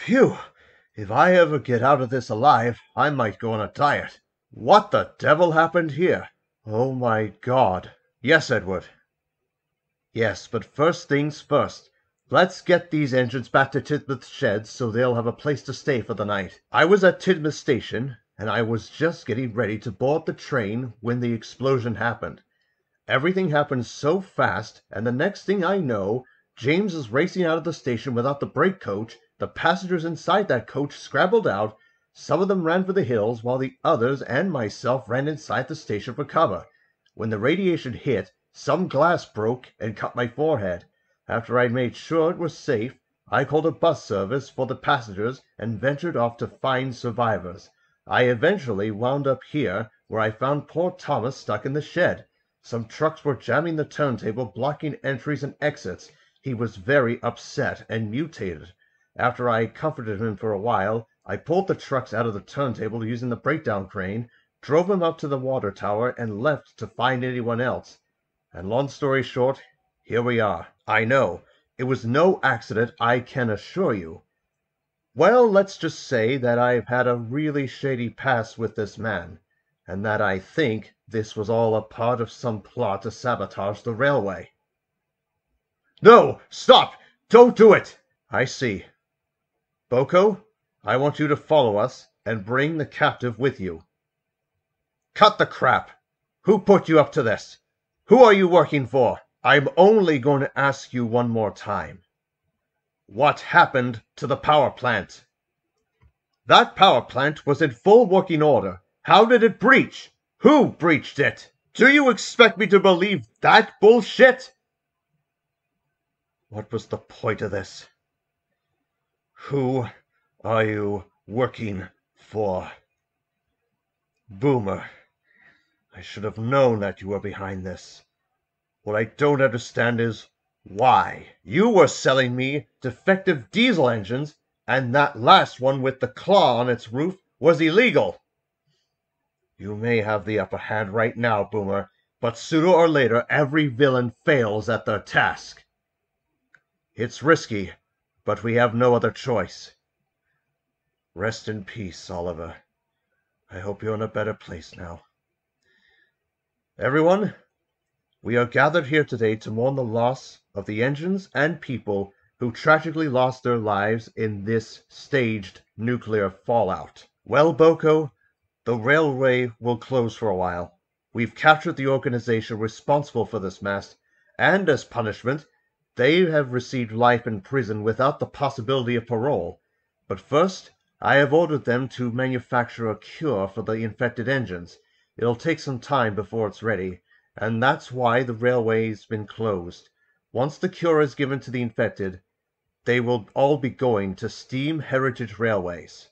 Phew! If I ever get out of this alive, I might go on a diet. What the devil happened here? Oh my God. Yes, Edward. Yes, but first things first. Let's get these engines back to Tidmouth's sheds so they'll have a place to stay for the night. I was at Tidmouth Station, and I was just getting ready to board the train when the explosion happened. Everything happened so fast, and the next thing I know, James is racing out of the station without the brake coach. The passengers inside that coach scrambled out. Some of them ran for the hills, while the others and myself ran inside the station for cover. When the radiation hit, some glass broke and cut my forehead. After I'd made sure it was safe, I called a bus service for the passengers and ventured off to find survivors. I eventually wound up here, where I found poor Thomas stuck in the shed. Some trucks were jamming the turntable, blocking entries and exits. He was very upset and mutated. After I comforted him for a while, I pulled the trucks out of the turntable using the breakdown crane, drove him up to the water tower, and left to find anyone else. And long story short, here we are. I know. It was no accident, I can assure you. Well, let's just say that I've had a really shady past with this man, and that I think this was all a part of some plot to sabotage the railway. No! Stop! Don't do it! I see. Boko, I want you to follow us and bring the captive with you. Cut the crap! Who put you up to this? Who are you working for? I'm only going to ask you one more time. What happened to the power plant? That power plant was in full working order. How did it breach? Who breached it? Do you expect me to believe that bullshit? What was the point of this? Who are you working for? Boomer, I should have known that you were behind this. What I don't understand is why. You were selling me defective diesel engines, and that last one with the claw on its roof was illegal. You may have the upper hand right now, Boomer, but sooner or later every villain fails at their task. It's risky, but we have no other choice. Rest in peace, Oliver. I hope you're in a better place now. Everyone, we are gathered here today to mourn the loss of the engines and people who tragically lost their lives in this staged nuclear fallout. Well, Boko, the railway will close for a while. We've captured the organization responsible for this mess, and as punishment, they have received life in prison without the possibility of parole. But first, I have ordered them to manufacture a cure for the infected engines. It'll take some time before it's ready, and that's why the railway's been closed. Once the cure is given to the infected, they will all be going to steam heritage railways.